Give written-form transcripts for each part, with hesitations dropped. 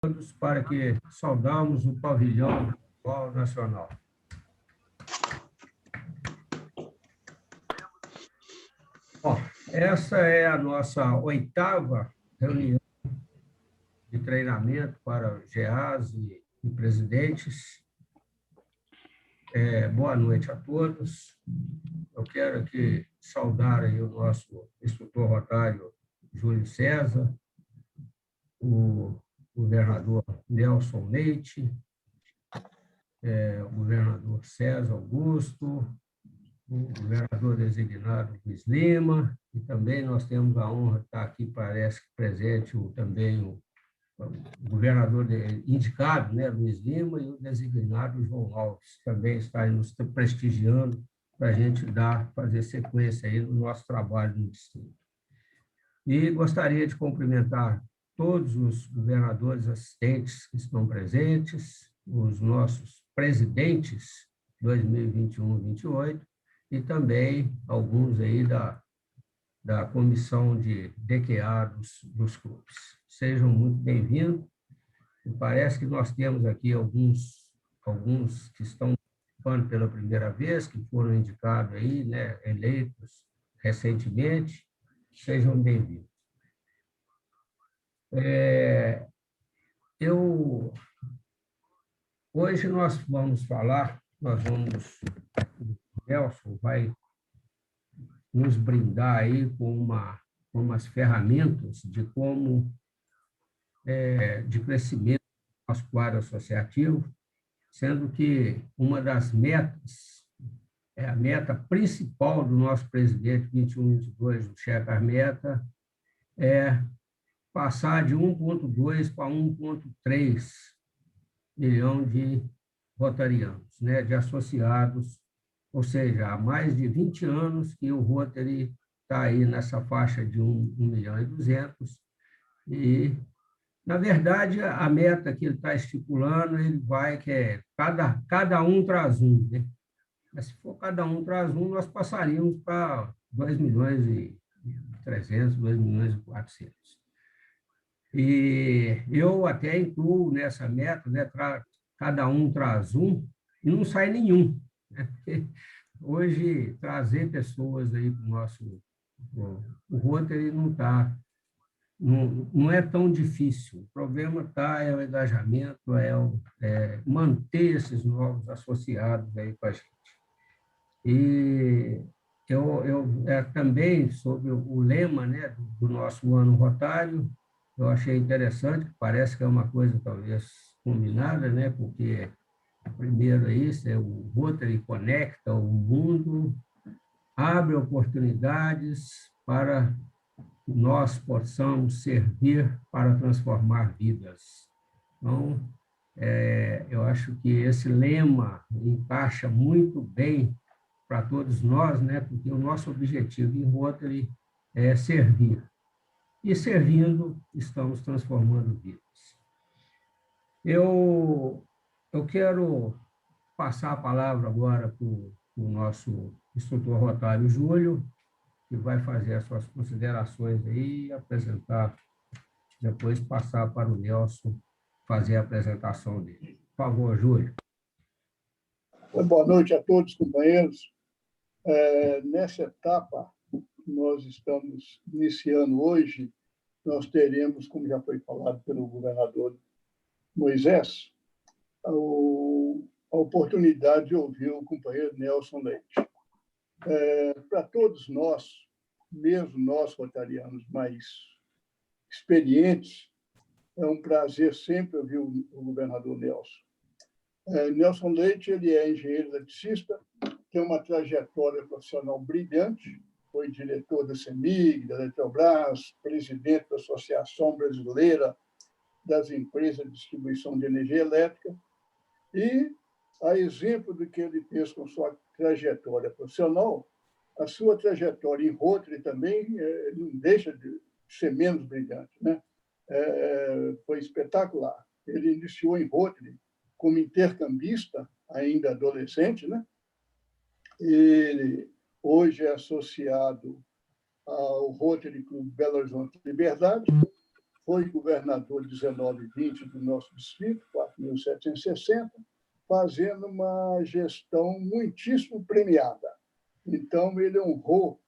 todos para que saudamos o pavilhão virtual nacional. Bom, essa é a nossa 8ª reunião de treinamento para GEAs e presidentes. Boa noite a todos. Eu quero aqui saudar aí o nosso instrutor rotário Júlio César, o governador Nelson Leite, o governador César Augusto, o governador designado Luiz Lima, e também nós temos a honra de estar aqui, parece que presente também o governador indicado, né, Luiz Lima, e o designado João Alves, também está aí nos prestigiando para a gente fazer sequência aí no nosso trabalho no distrito. E gostaria de cumprimentar todos os governadores assistentes que estão presentes, os nossos presidentes 2021-28, e também alguns aí da comissão de DQA dos clubes. Sejam muito bem-vindos. E parece que nós temos aqui alguns que estão participando pela primeira vez, que foram indicados aí, né, eleitos recentemente. Sejam bem-vindos. Hoje nós vamos o Nelson vai nos brindar aí com umas ferramentas de de crescimento do nosso quadro associativo, sendo que uma das metas, a meta principal do nosso presidente 21-22, o Chefe Armeta, é passar de 1,2 para 1,3 milhão de rotarianos, né, de associados, ou seja, há mais de 20 anos que o Rotary está aí nessa faixa de 1.200.000, e, na verdade, a meta que ele está estipulando, que é cada um traz um, né? Mas se for cada um traz um, nós passaríamos para 2.300.000, 2.400.000. E eu até incluo nessa meta, né, cada um traz um, e não sai nenhum, né? Porque hoje trazer pessoas aí para o Rotary não é tão difícil. O problema é o engajamento, manter esses novos associados aí com a gente. E também sobre o lema, né, do nosso ano rotário, eu achei interessante, parece que é uma coisa talvez combinada, né, porque primeiro é isso, o Rotary conecta o mundo, abre oportunidades para que nós possamos servir para transformar vidas. Então, eu acho que esse lema encaixa muito bem para todos nós, né? Porque o nosso objetivo em Rotary é servir. E servindo, estamos transformando vidas. Eu quero passar a palavra agora para o nosso instrutor rotário, Júlio, que vai fazer as suas considerações aí, apresentar, depois passar para o Nelson fazer a apresentação dele. Por favor, Júlio. Boa noite a todos, companheiros. Nessa etapa que nós estamos iniciando hoje, nós teremos, como já foi falado pelo governador Moisés, a oportunidade de ouvir o companheiro Nelson Leite. Para todos nós, mesmo nós rotarianos mais experientes, é um prazer sempre ouvir o governador Nelson. Nelson Leite, ele é engenheiro eletricista, tem uma trajetória profissional brilhante, foi diretor da CEMIG, da Eletrobras, presidente da Associação Brasileira das Empresas de Distribuição de Energia Elétrica, e, a exemplo do que ele fez com sua trajetória profissional, a sua trajetória em Rotary também não deixa de ser menos brilhante, né? Foi espetacular. Ele iniciou em Rotary como intercambista, ainda adolescente, né? Ele hoje é associado ao Rotary Clube Belo Horizonte Liberdade, foi governador 19 e 20 do nosso distrito, 4.760, fazendo uma gestão muitíssimo premiada. Então, ele honrou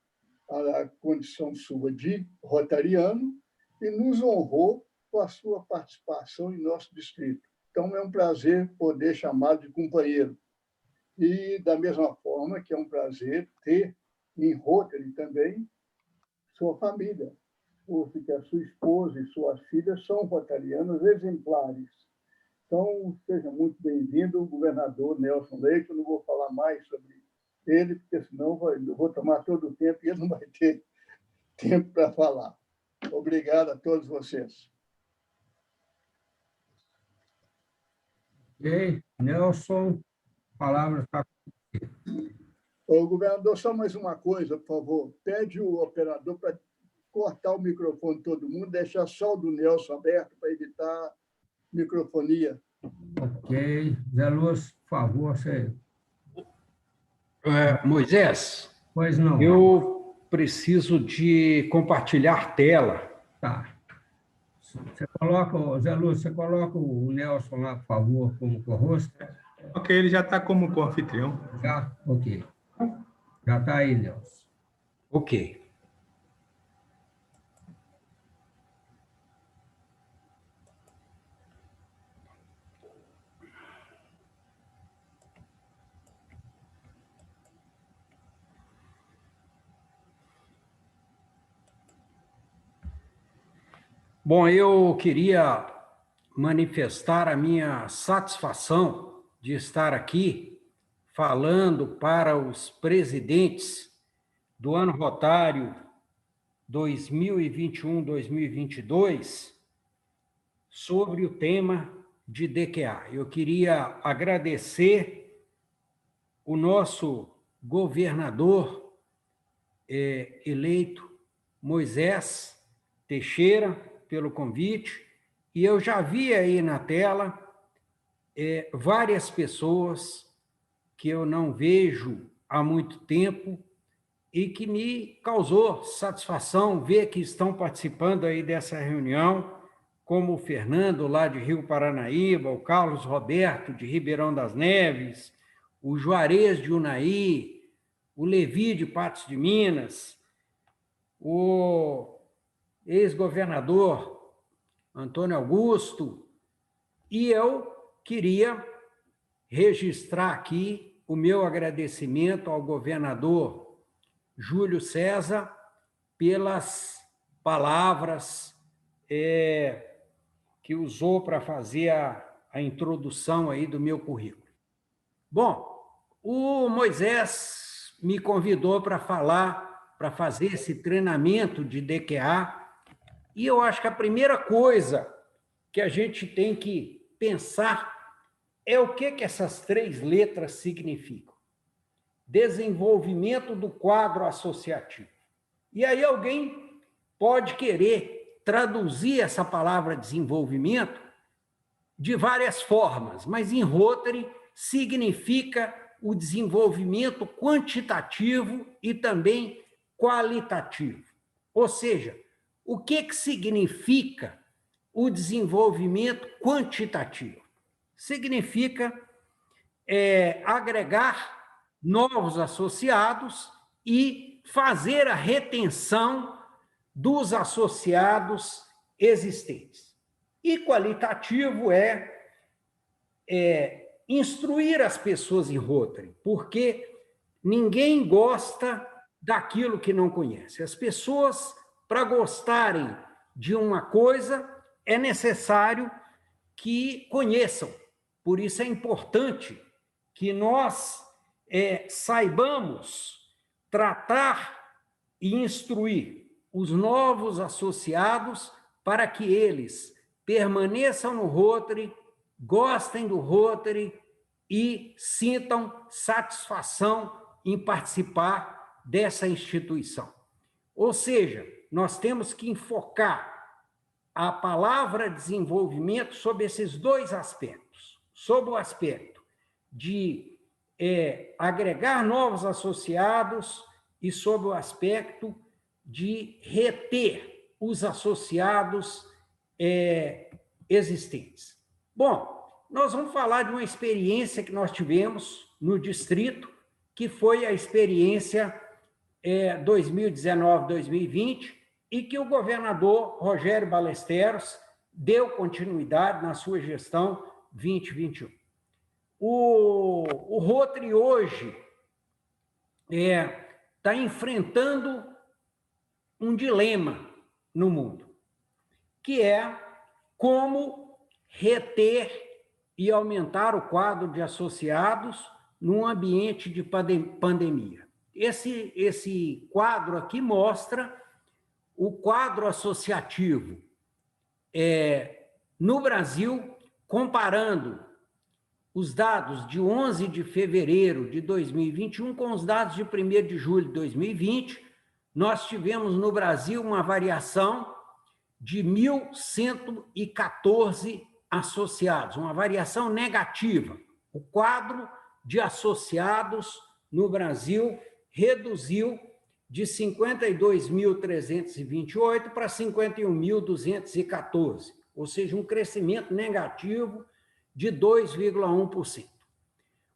a condição sua de rotariano e nos honrou com a sua participação em nosso distrito. Então, é um prazer poder chamá-lo de companheiro. E, da mesma forma que é um prazer ter em Rotary também sua família, porque a sua esposa e suas filhas são rotarianos exemplares. Então, seja muito bem-vindo, o governador Nelson Leite. Eu não vou falar mais sobre ele, porque senão eu vou tomar todo o tempo e ele não vai ter tempo para falar. Obrigado a todos vocês. Ok, Nelson, palavra está com você. Ô, governador, só mais uma coisa, por favor. Pede o operador para cortar o microfone de todo mundo, deixar só o do Nelson aberto para evitar microfonia. Ok. Zé Lúcio, por favor, você... Moisés, Pois não. eu preciso de compartilhar tela. Tá. Você coloca, Zé Lúcio, você coloca o Nelson lá, por favor, como co-host? Ok, ele já está como co-anfitrião. Já? Ok. Já está aí, Nelson. Ok. Bom, eu queria manifestar a minha satisfação de estar aqui falando para os presidentes do ano rotário 2021-2022 sobre o tema de DQA. Eu queria agradecer o nosso governador eleito, Moisés Teixeira, pelo convite, e eu já vi aí na tela várias pessoas que eu não vejo há muito tempo e que me causou satisfação ver que estão participando aí dessa reunião, como o Fernando, lá de Rio Paranaíba, o Carlos Roberto, de Ribeirão das Neves, o Juarez de Unaí, o Levi de Patos de Minas, o ex-governador Antônio Augusto, e eu queria registrar aqui o meu agradecimento ao governador Júlio César pelas palavras que usou para fazer a introdução aí do meu currículo. Bom, o Moisés me convidou para falar, para fazer esse treinamento de DQA, e eu acho que a primeira coisa que a gente tem que pensar é o que essas 3 letras significam. Desenvolvimento do quadro associativo. E aí alguém pode querer traduzir essa palavra desenvolvimento de várias formas, mas em Rotary significa o desenvolvimento quantitativo e também qualitativo. Ou seja, o que significa o desenvolvimento quantitativo? Significa agregar novos associados e fazer a retenção dos associados existentes. E qualitativo é instruir as pessoas em Rotary, porque ninguém gosta daquilo que não conhece. As pessoas, para gostarem de uma coisa, é necessário que conheçam. Por isso é importante que nós saibamos tratar e instruir os novos associados para que eles permaneçam no Rotary, gostem do Rotary e sintam satisfação em participar dessa instituição. Ou seja, nós temos que enfocar a palavra desenvolvimento sobre esses 2 aspectos. Sobre o aspecto de agregar novos associados e sobre o aspecto de reter os associados existentes. Bom, nós vamos falar de uma experiência que nós tivemos no distrito, que foi a experiência 2019-2020, e que o governador Rogério Ballesteros deu continuidade na sua gestão 2021. O Rotary hoje está enfrentando um dilema no mundo, que é como reter e aumentar o quadro de associados num ambiente de pandemia. Esse quadro aqui mostra o quadro associativo no Brasil, comparando os dados de 11 de fevereiro de 2021 com os dados de 1º de julho de 2020, nós tivemos no Brasil uma variação de 1.114 associados, uma variação negativa. O quadro de associados no Brasil reduziu de 52.328 para 51.214, ou seja, um crescimento negativo de 2,1%.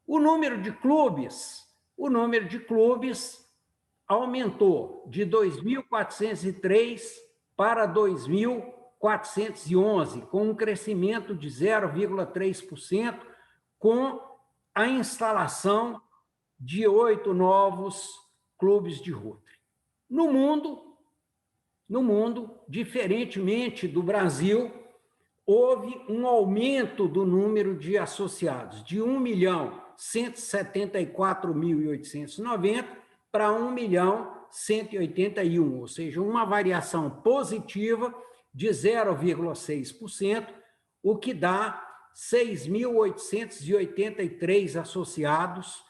O número de clubes aumentou de 2.403 para 2.411, com um crescimento de 0,3%, com a instalação de 8 novos clubes de Rotary. No mundo, diferentemente do Brasil, houve um aumento do número de associados de 1.174.890 para 1.181.000, ou seja, uma variação positiva de 0,6%, o que dá 6.883 associados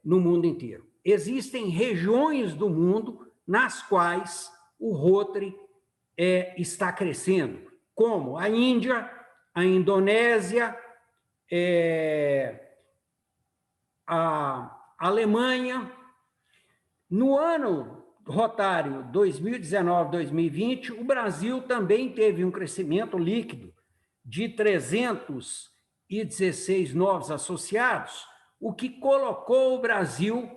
no mundo inteiro. Existem regiões do mundo nas quais o Rotary está crescendo, como a Índia, a Indonésia, a Alemanha. No ano rotário 2019-2020, o Brasil também teve um crescimento líquido de 316 novos associados, o que colocou o Brasil,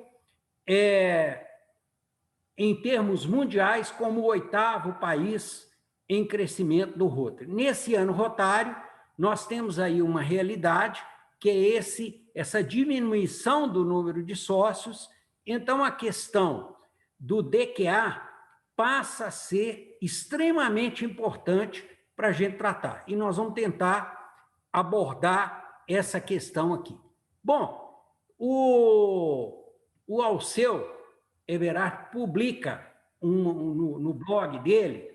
em termos mundiais, como o 8º país em crescimento do Rotary. Nesse ano rotário, nós temos aí uma realidade, que é essa diminuição do número de sócios. Então, a questão do DQA passa a ser extremamente importante para a gente tratar. E nós vamos tentar abordar essa questão aqui. Bom, o Alceu Everard publica no blog dele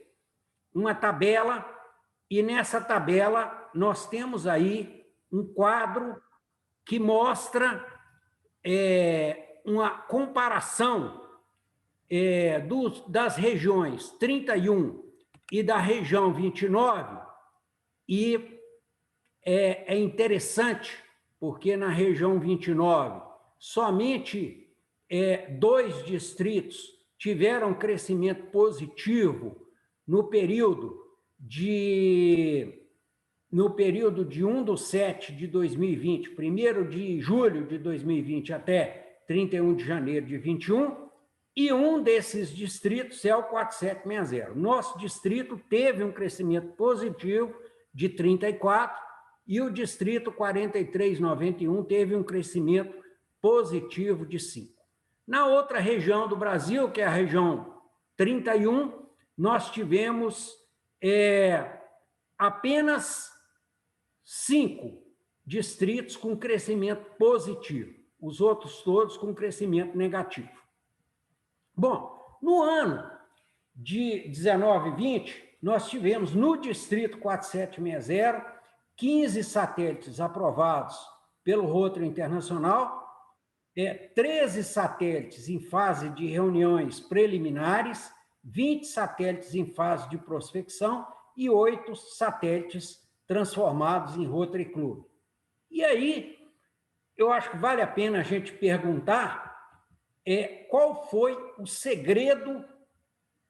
uma tabela, e nessa tabela nós temos aí um quadro que mostra uma comparação das regiões 31 e da região 29, e é interessante, porque na região 29, somente 2 distritos tiveram crescimento positivo no período de 1/7 de 2020, 1º de julho de 2020 até 31 de janeiro de 21, e um desses distritos é o 4760. Nosso distrito teve um crescimento positivo de 34, e o distrito 4391 teve um crescimento positivo de 5. Na outra região do Brasil, que é a região 31, nós tivemos apenas 5 distritos com crescimento positivo, os outros todos com crescimento negativo. Bom, no ano de 19 e 20, nós tivemos no distrito 4760 15 satélites aprovados pelo Rotary Internacional, 13 satélites em fase de reuniões preliminares, 20 satélites em fase de prospecção e 8 satélites transformados em Rotary Club. E aí, eu acho que vale a pena a gente perguntar qual foi o segredo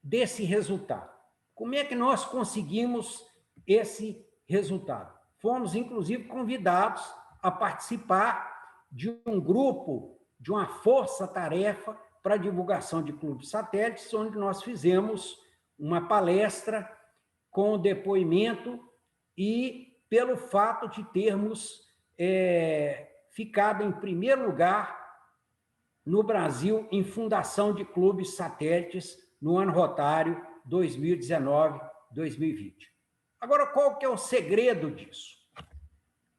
desse resultado. Como é que nós conseguimos esse resultado? Fomos, inclusive, convidados a participar de um grupo, de uma força-tarefa para a divulgação de clubes satélites, onde nós fizemos uma palestra com o depoimento e pelo fato de termos ficado em primeiro lugar no Brasil em fundação de clubes satélites no ano rotário 2019-2020. Agora, qual que é o segredo disso?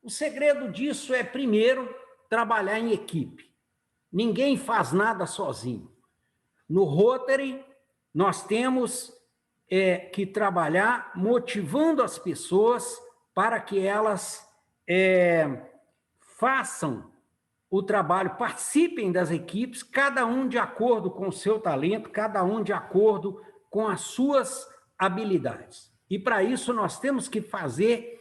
O segredo disso é, primeiro, trabalhar em equipe. Ninguém faz nada sozinho. No Rotary, nós temos que trabalhar motivando as pessoas para que elas façam o trabalho, participem das equipes, cada um de acordo com o seu talento, cada um de acordo com as suas habilidades. E para isso nós temos que fazer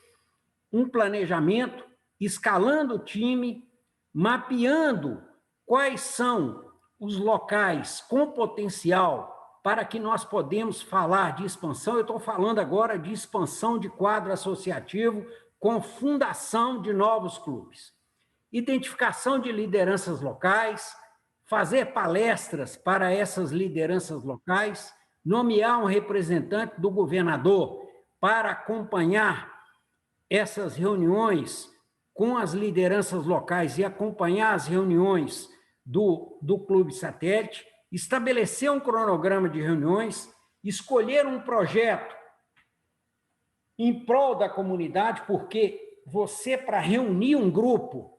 um planejamento, escalando o time, mapeando quais são os locais com potencial para que nós podemos falar de expansão. Eu estou falando agora de expansão de quadro associativo com fundação de novos clubes. Identificação de lideranças locais, fazer palestras para essas lideranças locais, nomear um representante do governador para acompanhar essas reuniões com as lideranças locais e acompanhar as reuniões do Clube Satélite, estabelecer um cronograma de reuniões, escolher um projeto em prol da comunidade, porque você, para reunir um grupo,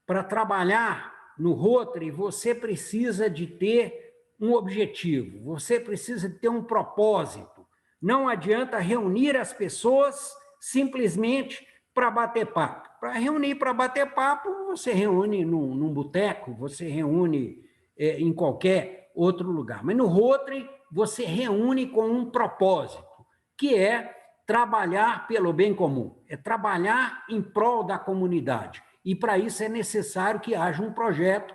para trabalhar no Rotary, você precisa de ter um objetivo, você precisa de ter um propósito. Não adianta reunir as pessoas simplesmente para bater papo. Para reunir para bater papo, você reúne num boteco, você reúne em qualquer outro lugar. Mas no Rotary, você reúne com um propósito, que é trabalhar pelo bem comum, é trabalhar em prol da comunidade. E, para isso, é necessário que haja um projeto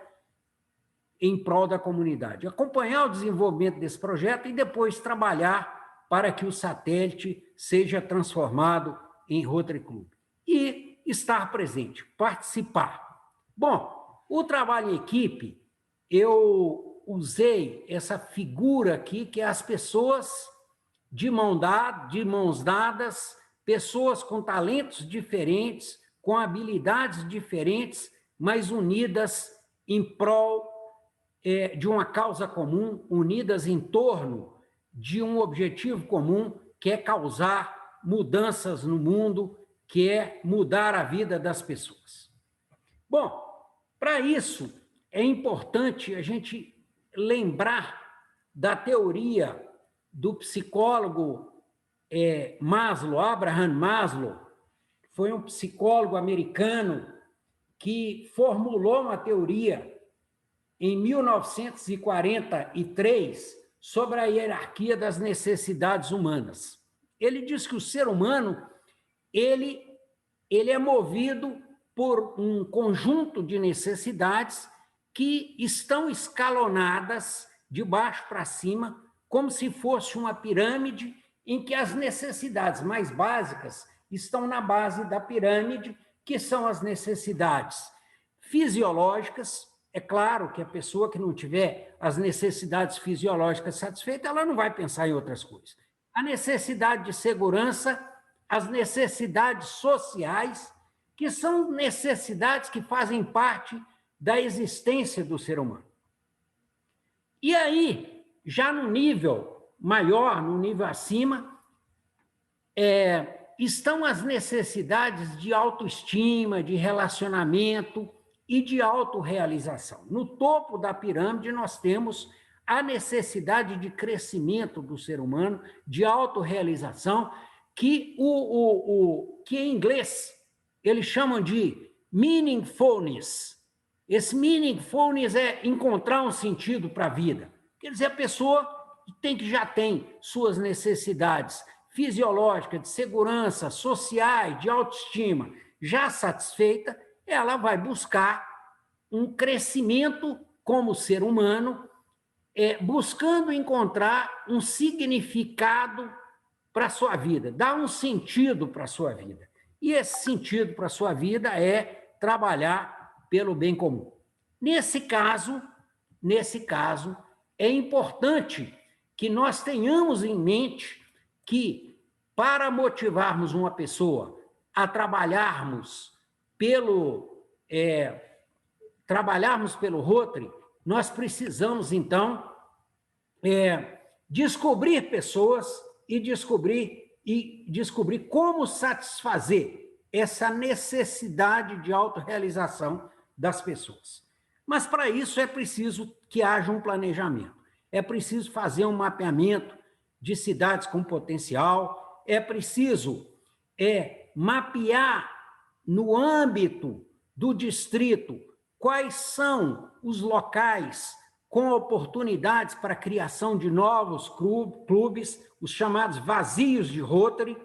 em prol da comunidade. Acompanhar o desenvolvimento desse projeto e depois trabalhar para que o satélite seja transformado em Rotary Club. E estar presente, participar. Bom, o trabalho em equipe, eu usei essa figura aqui, que é as pessoas de mãos dadas, pessoas com talentos diferentes, com habilidades diferentes, mas unidas em prol de uma causa comum, unidas em torno de um objetivo comum, que é causar mudanças no mundo, que é mudar a vida das pessoas. Bom, para isso é importante a gente lembrar da teoria do psicólogo Maslow, Abraham Maslow. Foi um psicólogo americano que formulou uma teoria em 1943 sobre a hierarquia das necessidades humanas. Ele diz que o ser humano ele é movido por um conjunto de necessidades que estão escalonadas de baixo para cima, como se fosse uma pirâmide em que as necessidades mais básicas estão na base da pirâmide, que são as necessidades fisiológicas. É claro que a pessoa que não tiver as necessidades fisiológicas satisfeitas, ela não vai pensar em outras coisas. A necessidade de segurança, as necessidades sociais, que são necessidades que fazem parte da existência do ser humano. E aí, já no nível maior, no nível acima, estão as necessidades de autoestima, de relacionamento e de autorrealização. No topo da pirâmide, nós temos a necessidade de crescimento do ser humano, de autorrealização, que que em inglês eles chamam de meaningfulness. Esse meaningfulness é encontrar um sentido para a vida. Quer dizer, a pessoa já tem suas necessidades fisiológicas, de segurança, sociais, de autoestima já satisfeita, ela vai buscar um crescimento como ser humano, buscando encontrar um significado para a sua vida, dar um sentido para a sua vida. E esse sentido para a sua vida é trabalhar pelo bem comum. Nesse caso, é importante que nós tenhamos em mente que, para motivarmos uma pessoa a trabalharmos pelo Rotary, nós precisamos, então, descobrir pessoas e descobrir como satisfazer essa necessidade de autorrealização das pessoas. Mas, para isso, é preciso que haja um planejamento. É preciso fazer um mapeamento de cidades com potencial, é preciso mapear no âmbito do distrito quais são os locais com oportunidades para a criação de novos clubes, os chamados vazios de Rotary,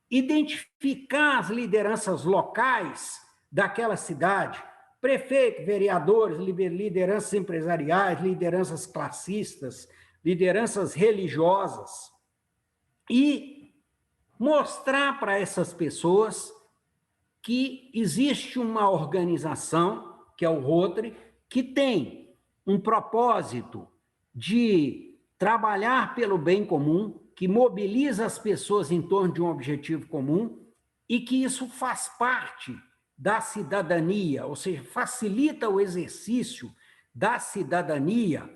identificar as lideranças locais daquela cidade, prefeito, vereadores, lideranças empresariais, lideranças classistas, lideranças religiosas, e mostrar para essas pessoas que existe uma organização, que é o Rotary, que tem um propósito de trabalhar pelo bem comum, que mobiliza as pessoas em torno de um objetivo comum e que isso faz parte da cidadania, ou seja, facilita o exercício da cidadania,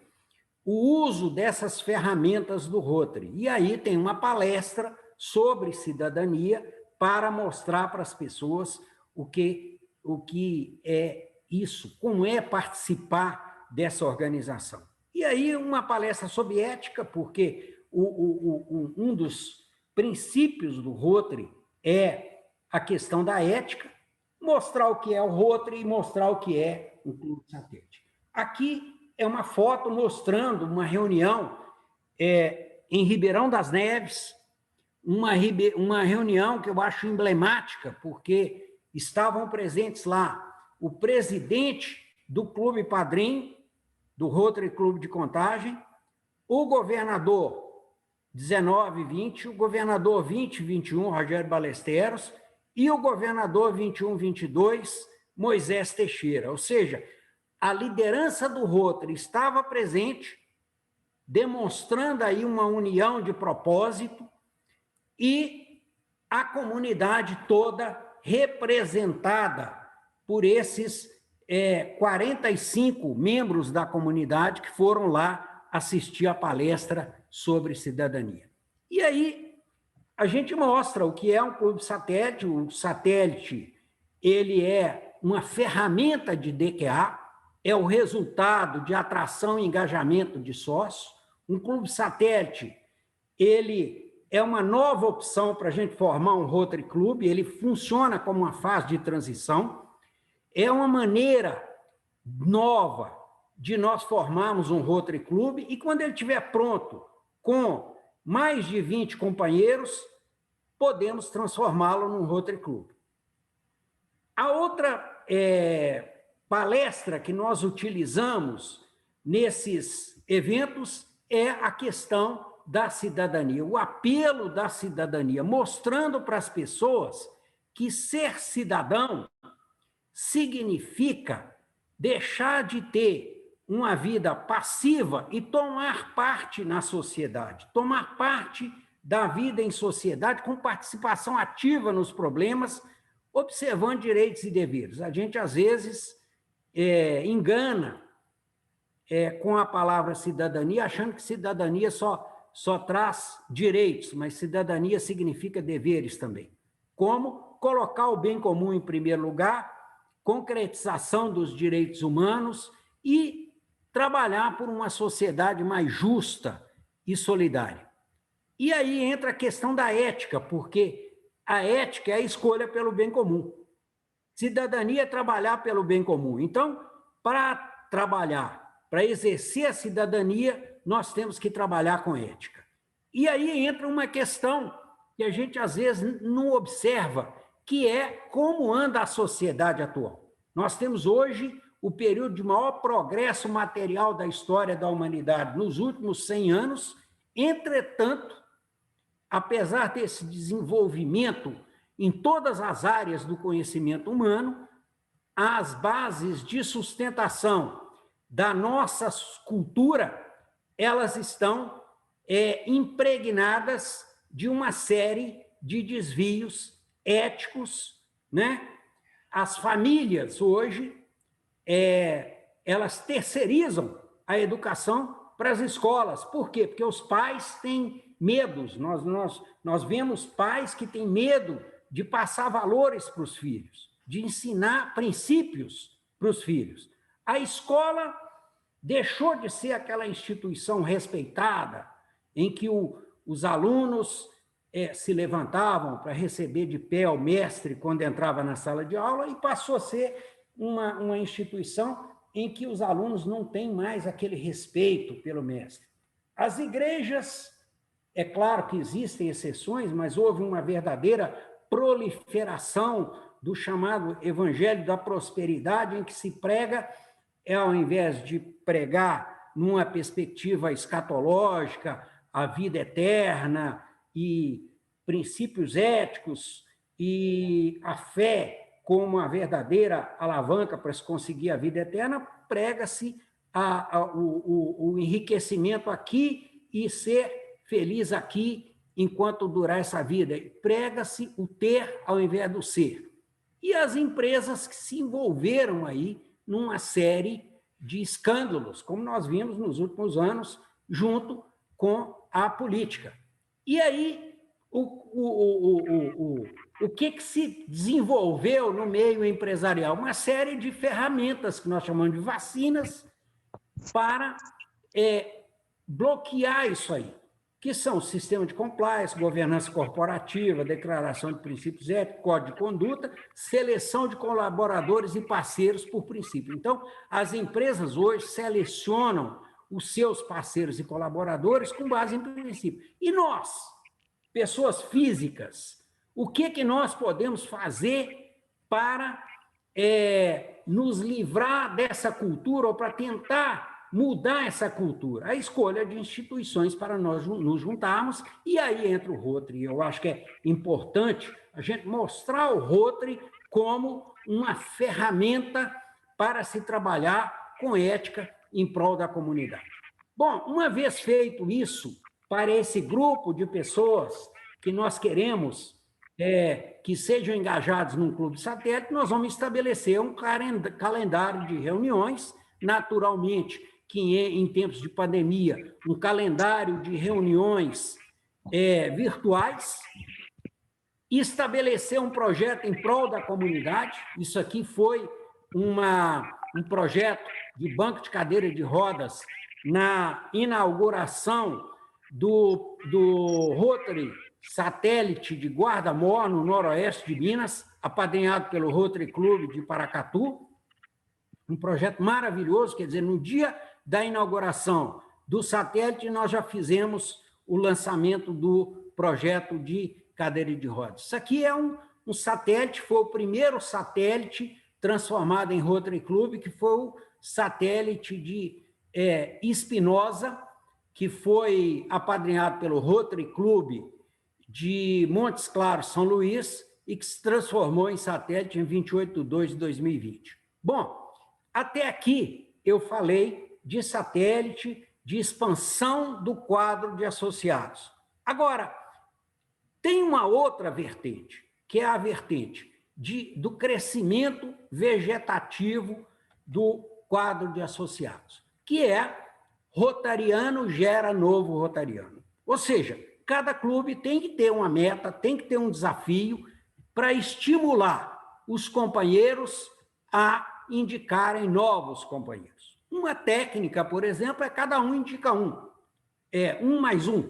o uso dessas ferramentas do Rotary. E aí tem uma palestra sobre cidadania para mostrar para as pessoas o que é isso, como é participar dessa organização. E aí uma palestra sobre ética, porque um dos princípios do Rotary é a questão da ética, mostrar o que é o Rotary e mostrar o que é o Clube Satélite. Aqui é uma foto mostrando uma reunião em Ribeirão das Neves, uma reunião que eu acho emblemática, porque estavam presentes lá o presidente do Clube Padrim, do Rotary Clube de Contagem, o governador 19 e 20, o governador 20 e 21, Rogério Ballesteros, e o governador 21 e 22, Moisés Teixeira. Ou seja, a liderança do Rotary estava presente, demonstrando aí uma união de propósito, e a comunidade toda representada por esses 45 membros da comunidade que foram lá assistir a palestra sobre cidadania. E aí a gente mostra o que é um clube satélite. O satélite, ele é uma ferramenta de DQA, é o resultado de atração e engajamento de sócios. Um clube satélite, ele é uma nova opção para a gente formar um Rotary Club, ele funciona como uma fase de transição, é uma maneira nova de nós formarmos um Rotary Club, e quando ele estiver pronto, com mais de 20 companheiros, podemos transformá-lo num Rotary Club. A outra palestra que nós utilizamos nesses eventos é a questão da cidadania, o apelo da cidadania, mostrando para as pessoas que ser cidadão significa deixar de ter uma vida passiva e tomar parte na sociedade, tomar parte da vida em sociedade com participação ativa nos problemas, observando direitos e deveres. A gente, às vezes, engana com a palavra cidadania, achando que cidadania só traz direitos, mas cidadania significa deveres também. Como colocar o bem comum em primeiro lugar, concretização dos direitos humanos e trabalhar por uma sociedade mais justa e solidária. E aí entra a questão da ética, porque a ética é a escolha pelo bem comum. Cidadania é trabalhar pelo bem comum. Então, para trabalhar, para exercer a cidadania, nós temos que trabalhar com ética. E aí entra uma questão que a gente, às vezes, não observa, que é como anda a sociedade atual. Nós temos hoje o período de maior progresso material da história da humanidade nos últimos 100 anos, entretanto, apesar desse desenvolvimento em todas as áreas do conhecimento humano, as bases de sustentação da nossa cultura, elas estão impregnadas de uma série de desvios éticos, né? As famílias hoje, elas terceirizam a educação para as escolas. Por quê? Porque os pais têm medos. Nós vemos pais que têm medo de passar valores para os filhos, de ensinar princípios para os filhos. A escola deixou de ser aquela instituição respeitada em que os alunos se levantavam para receber de pé o mestre quando entrava na sala de aula, e passou a ser uma instituição em que os alunos não têm mais aquele respeito pelo mestre. As igrejas, é claro que existem exceções, mas houve uma verdadeira proliferação do chamado evangelho da prosperidade, em que se prega, ao invés de pregar numa perspectiva escatológica, a vida eterna e princípios éticos e a fé como uma verdadeira alavanca para se conseguir a vida eterna, prega-se o enriquecimento aqui e ser feliz aqui enquanto durar essa vida. Prega-se o ter ao invés do ser. E as empresas que se envolveram aí numa série de escândalos, como nós vimos nos últimos anos, junto com a política. E aí, o que se desenvolveu no meio empresarial? Uma série de ferramentas que nós chamamos de vacinas para bloquear isso aí, que são o sistema de compliance, governança corporativa, declaração de princípios éticos, código de conduta, seleção de colaboradores e parceiros por princípio. Então, as empresas hoje selecionam os seus parceiros e colaboradores com base em princípio. E nós, pessoas físicas, o que nós podemos fazer para nos livrar dessa cultura ou para tentar mudar essa cultura? A escolha de instituições para nós nos juntarmos, e aí entra o Rotary. Eu acho que é importante a gente mostrar o Rotary como uma ferramenta para se trabalhar com ética em prol da comunidade. Bom, uma vez feito isso, para esse grupo de pessoas que nós queremos que sejam engajados num clube satélite, nós vamos estabelecer um calendário de reuniões, naturalmente, que em tempos de pandemia, um calendário de reuniões virtuais, estabelecer um projeto em prol da comunidade. Isso aqui foi um projeto de banco de cadeira de rodas na inauguração do Rotary Satélite de Guarda-Mor, no noroeste de Minas, apadrinhado pelo Rotary Clube de Paracatu. Um projeto maravilhoso, quer dizer, no dia da inauguração do satélite, nós já fizemos o lançamento do projeto de cadeira de rodas. Isso aqui é um satélite, foi o primeiro satélite transformado em Rotary Club, que foi o satélite de Espinosa, que foi apadrinhado pelo Rotary Club de Montes Claros, São Luís, e que se transformou em satélite em 28 de 2 de 2020. Bom, até aqui eu falei de satélite, de expansão do quadro de associados. Agora, tem uma outra vertente, que é a vertente do crescimento vegetativo do quadro de associados, que é rotariano gera novo rotariano. Ou seja, cada clube tem que ter uma meta, tem que ter um desafio para estimular os companheiros a indicarem novos companheiros. Uma técnica, por exemplo, é cada um indica um. É 1 mais 1.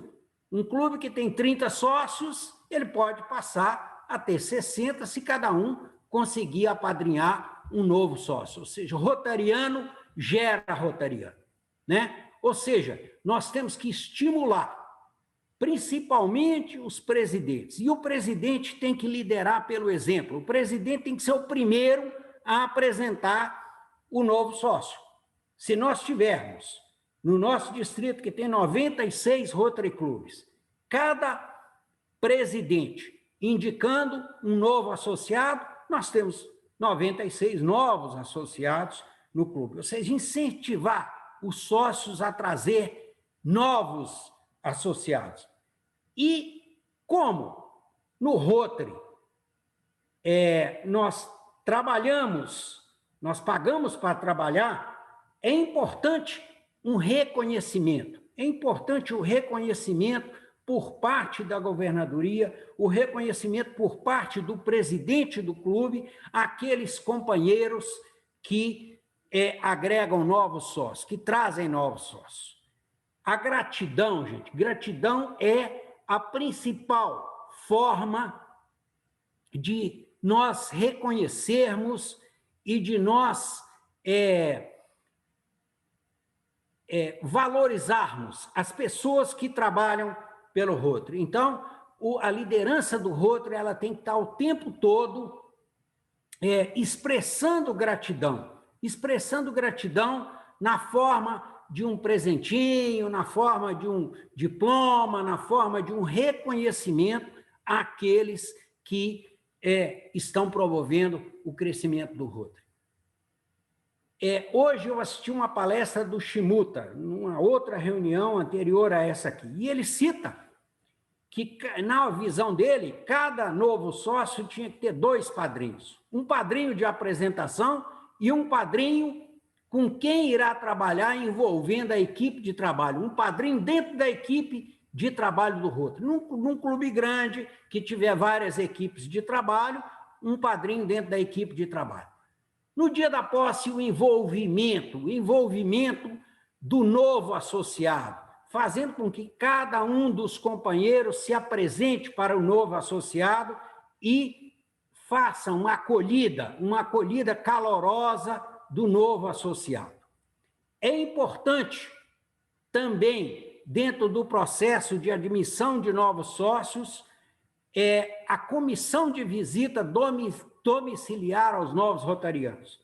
Um clube que tem 30 sócios, ele pode passar a ter 60 se cada um conseguir apadrinhar um novo sócio. Ou seja, rotariano gera rotariano, né? Ou seja, nós temos que estimular principalmente os presidentes. E o presidente tem que liderar pelo exemplo. O presidente tem que ser o primeiro a apresentar o novo sócio. Se nós tivermos, no nosso distrito, que tem 96 Rotary Clubes, cada presidente indicando um novo associado, nós temos 96 novos associados no clube. Ou seja, incentivar os sócios a trazer novos associados. E como no Rotary nós trabalhamos, nós pagamos para trabalhar, é importante um reconhecimento. É importante o reconhecimento por parte da governadoria, o reconhecimento por parte do presidente do clube, aqueles companheiros que agregam novos sócios, que trazem novos sócios. A gratidão, gente, gratidão é a principal forma de nós reconhecermos e de nós valorizarmos as pessoas que trabalham pelo Rotary. Então, a liderança do Rotary ela tem que estar o tempo todo expressando gratidão na forma de um presentinho, na forma de um diploma, na forma de um reconhecimento àqueles que estão promovendo o crescimento do Rotary. Hoje eu assisti uma palestra do Shimuta, numa outra reunião anterior a essa aqui, e ele cita que, na visão dele, cada novo sócio tinha que ter 2 padrinhos. Um padrinho de apresentação e um padrinho com quem irá trabalhar envolvendo a equipe de trabalho. Um padrinho dentro da equipe de trabalho do Rotary. Num clube grande, que tiver várias equipes de trabalho, um padrinho dentro da equipe de trabalho. No dia da posse, o envolvimento do novo associado, fazendo com que cada um dos companheiros se apresente para o novo associado e faça uma acolhida calorosa do novo associado. É importante também, dentro do processo de admissão de novos sócios, a comissão de visita domiciliar aos novos rotarianos.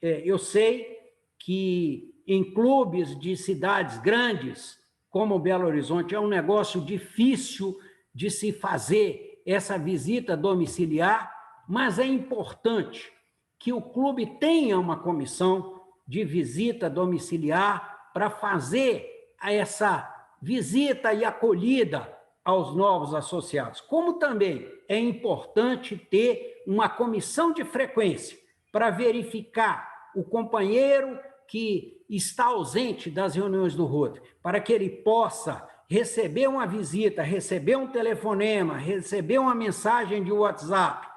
Eu sei que em clubes de cidades grandes, como Belo Horizonte, é um negócio difícil de se fazer essa visita domiciliar, mas é importante que o clube tenha uma comissão de visita domiciliar para fazer essa visita e acolhida aos novos associados. Como também é importante ter uma comissão de frequência para verificar o companheiro que está ausente das reuniões do Rotary, para que ele possa receber uma visita, receber um telefonema, receber uma mensagem de WhatsApp,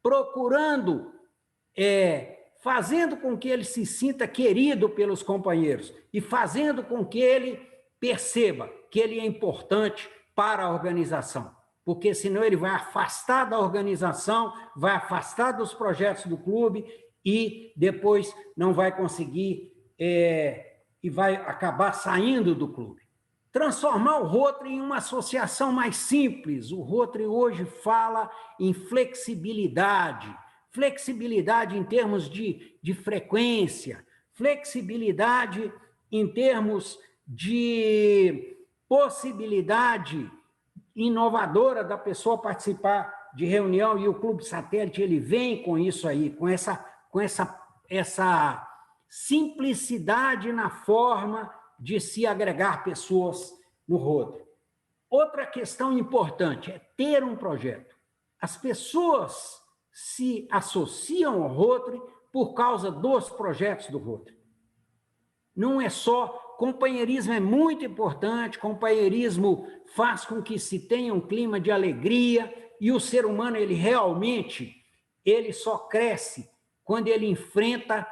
procurando, fazendo com que ele se sinta querido pelos companheiros e fazendo com que ele perceba que ele é importante para a organização, porque senão ele vai afastar da organização, vai afastar dos projetos do clube e depois não vai conseguir e vai acabar saindo do clube. Transformar o Rotary em uma associação mais simples. O Rotary hoje fala em flexibilidade em termos de frequência, flexibilidade em termos de possibilidade inovadora da pessoa participar de reunião, e o Clube Satélite ele vem com isso aí, com essa simplicidade na forma de se agregar pessoas no Rotary. Outra questão importante é ter um projeto. As pessoas se associam ao Rotary por causa dos projetos do Rotary. Não é só... Companheirismo é muito importante, companheirismo faz com que se tenha um clima de alegria, e o ser humano, ele realmente, ele só cresce quando ele enfrenta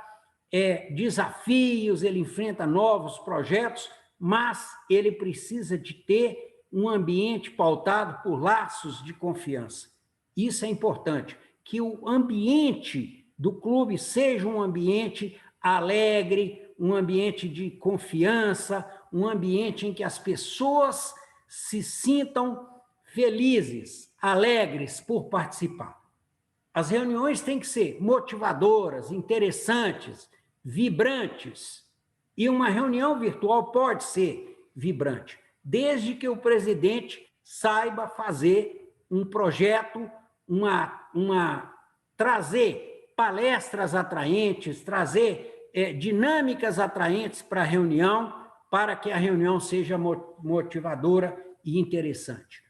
desafios, ele enfrenta novos projetos, mas ele precisa de ter um ambiente pautado por laços de confiança. Isso é importante, que o ambiente do clube seja um ambiente alegre, um ambiente de confiança, um ambiente em que as pessoas se sintam felizes, alegres por participar. As reuniões têm que ser motivadoras, interessantes, vibrantes, e uma reunião virtual pode ser vibrante, desde que o presidente saiba fazer um projeto, trazer palestras atraentes, trazer dinâmicas atraentes para a reunião, para que a reunião seja motivadora e interessante.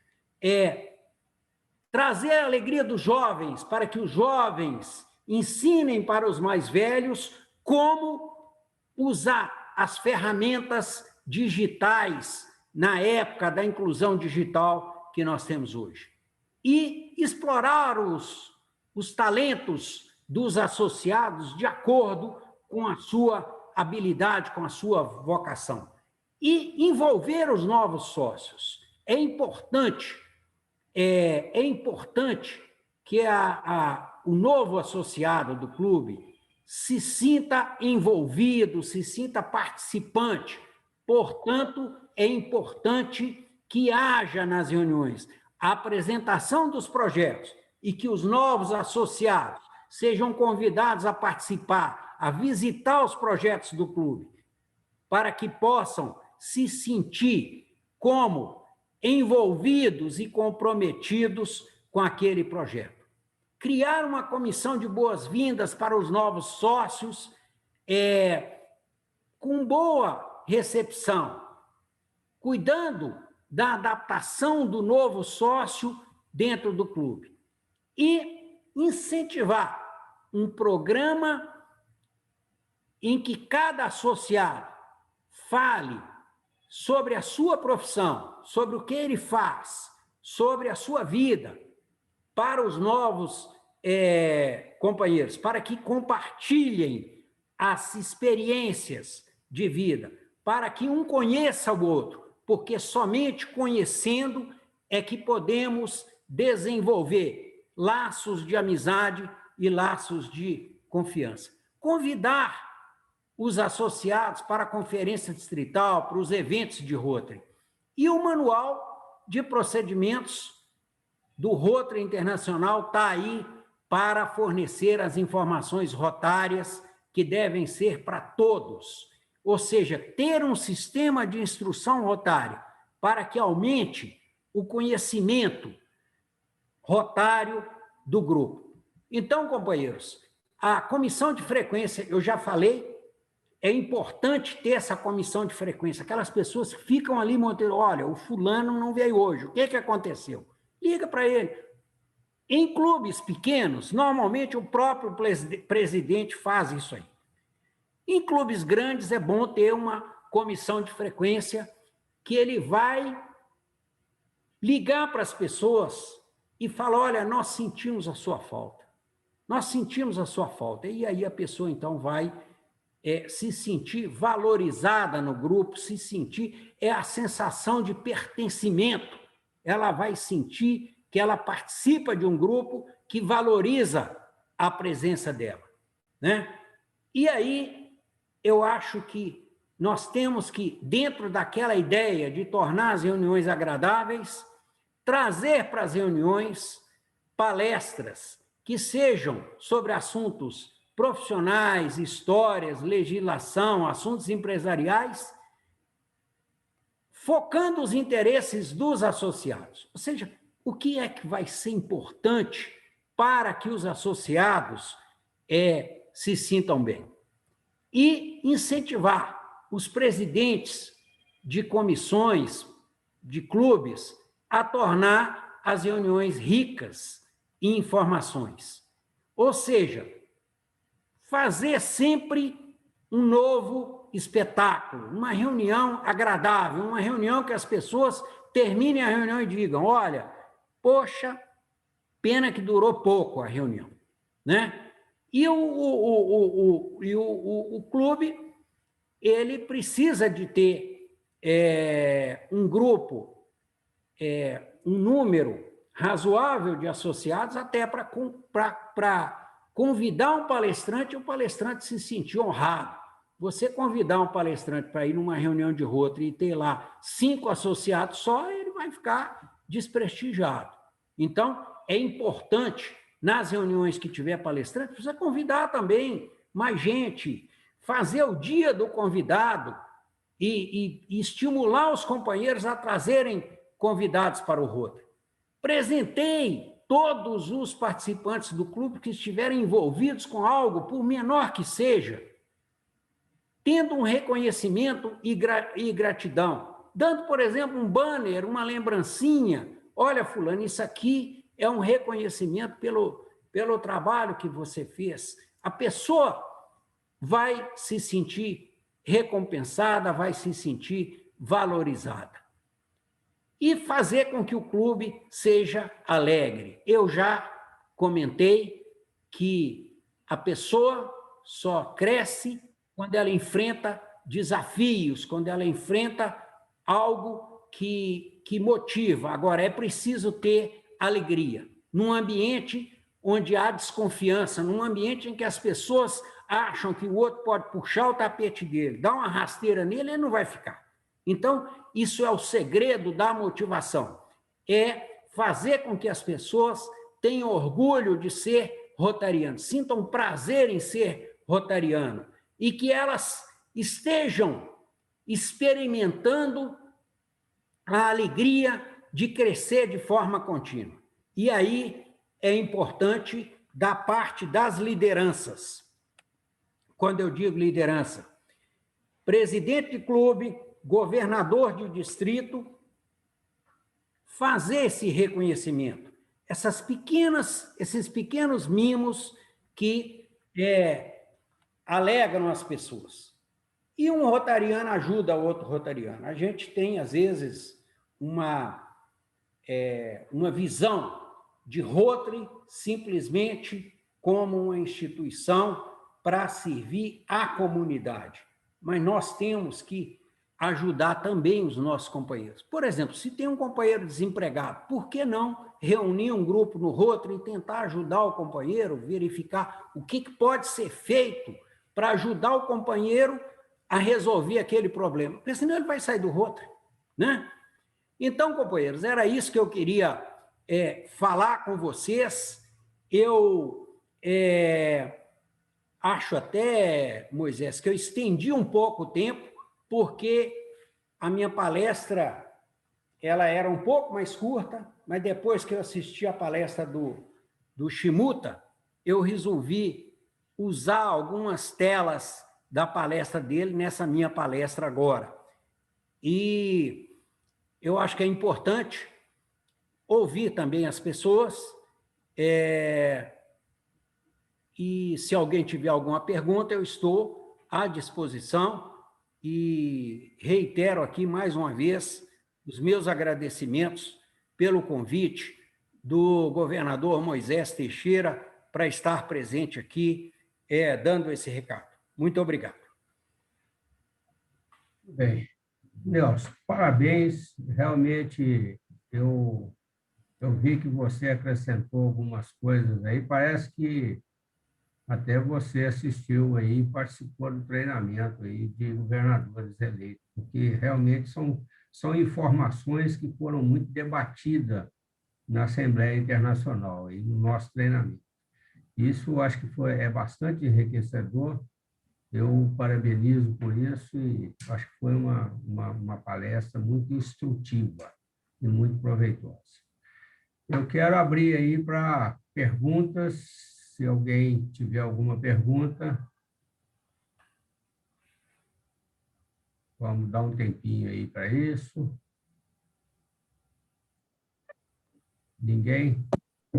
Trazer a alegria dos jovens, para que os jovens ensinem para os mais velhos como usar as ferramentas digitais na época da inclusão digital que nós temos hoje. E explorar os talentos dos associados de acordo com a sua habilidade, com a sua vocação. E envolver os novos sócios. É importante que o novo associado do clube se sinta envolvido, se sinta participante. Portanto, é importante que haja nas reuniões a apresentação dos projetos e que os novos associados sejam convidados a participar, a visitar os projetos do clube, para que possam se sentir como envolvidos e comprometidos com aquele projeto. Criar uma comissão de boas-vindas para os novos sócios, com boa recepção, cuidando da adaptação do novo sócio dentro do clube. E incentivar um programa em que cada associado fale sobre a sua profissão, sobre o que ele faz, sobre a sua vida, para os novos companheiros, para que compartilhem as experiências de vida, para que um conheça o outro, porque somente conhecendo é que podemos desenvolver laços de amizade e laços de confiança. Convidar os associados para a conferência distrital, para os eventos de Rotary. E o manual de procedimentos do Rotary Internacional está aí para fornecer as informações rotárias que devem ser para todos. Ou seja, ter um sistema de instrução rotária para que aumente o conhecimento rotário do grupo. Então, companheiros, a comissão de frequência, eu já falei, é importante ter essa comissão de frequência. Aquelas pessoas que ficam ali, olha, o fulano não veio hoje, o que aconteceu? Liga para ele. Em clubes pequenos, normalmente o próprio presidente faz isso aí. Em clubes grandes é bom ter uma comissão de frequência que ele vai ligar para as pessoas e falar, olha, nós sentimos a sua falta. Nós sentimos a sua falta. E aí a pessoa, então, vai se sentir valorizada no grupo, se sentir, a sensação de pertencimento. Ela vai sentir que ela participa de um grupo que valoriza a presença dela, né? E aí, eu acho que nós temos que, dentro daquela ideia de tornar as reuniões agradáveis, trazer para as reuniões palestras que sejam sobre assuntos profissionais, histórias, legislação, assuntos empresariais, focando os interesses dos associados. Ou seja, o que é que vai ser importante para que os associados se sintam bem? E incentivar os presidentes de comissões, de clubes, a tornar as reuniões ricas em informações. Ou seja, fazer sempre um novo espetáculo, uma reunião agradável, uma reunião que as pessoas terminem a reunião e digam, olha, poxa, pena que durou pouco a reunião, né? E o clube, ele precisa de ter um grupo, um número razoável de associados, até para convidar um palestrante e o palestrante se sentir honrado. Você convidar um palestrante para ir numa reunião de Rotary e ter lá 5 associados só, ele vai ficar desprestigiado. Então, é importante, nas reuniões que tiver palestrante, precisa convidar também mais gente, fazer o dia do convidado e estimular os companheiros a trazerem convidados para o Rotary. Presentei todos os participantes do clube que estiverem envolvidos com algo, por menor que seja, tendo um reconhecimento e gratidão. Dando, por exemplo, um banner, uma lembrancinha. Olha, fulano, isso aqui é um reconhecimento pelo trabalho que você fez. A pessoa vai se sentir recompensada, vai se sentir valorizada. E fazer com que o clube seja alegre. Eu já comentei que a pessoa só cresce quando ela enfrenta desafios, quando ela enfrenta algo que motiva. Agora, é preciso ter alegria. Num ambiente onde há desconfiança, num ambiente em que as pessoas acham que o outro pode puxar o tapete dele, dar uma rasteira nele, ele não vai ficar. Então, isso é o segredo da motivação. É fazer com que as pessoas tenham orgulho de ser rotariano, sintam prazer em ser rotariano e que elas estejam experimentando a alegria de crescer de forma contínua. E aí é importante da parte das lideranças. Quando eu digo liderança, presidente de clube, governador de distrito, fazer esse reconhecimento, esses pequenos mimos que alegram as pessoas. E um rotariano ajuda o outro rotariano. A gente tem, às vezes, uma visão de Rotary simplesmente como uma instituição para servir à comunidade. Mas nós temos que ajudar também os nossos companheiros. Por exemplo, se tem um companheiro desempregado, por que não reunir um grupo no Rotary e tentar ajudar o companheiro, verificar o que pode ser feito para ajudar o companheiro a resolver aquele problema? Porque senão ele vai sair do Rotary, né? Então, companheiros, era isso que eu queria falar com vocês. Eu acho até, Moisés, que eu estendi um pouco o tempo, porque a minha palestra ela era um pouco mais curta, mas depois que eu assisti a palestra do Shimuta, eu resolvi usar algumas telas da palestra dele nessa minha palestra agora. E eu acho que é importante ouvir também as pessoas, e se alguém tiver alguma pergunta, eu estou à disposição e reitero aqui mais uma vez os meus agradecimentos pelo convite do governador Moisés Teixeira para estar presente aqui, dando esse recado. Muito obrigado. Bem, Nelson, parabéns. Realmente, eu vi que você acrescentou algumas coisas aí. Parece que até você assistiu aí, participou do treinamento aí de governadores eleitos, porque realmente são informações que foram muito debatidas na Assembleia Internacional e no nosso treinamento. Isso acho que é bastante enriquecedor. Eu parabenizo por isso e acho que foi uma palestra muito instrutiva e muito proveitosa. Eu quero abrir aí para perguntas. Se alguém tiver alguma pergunta, vamos dar um tempinho aí para isso. Ninguém?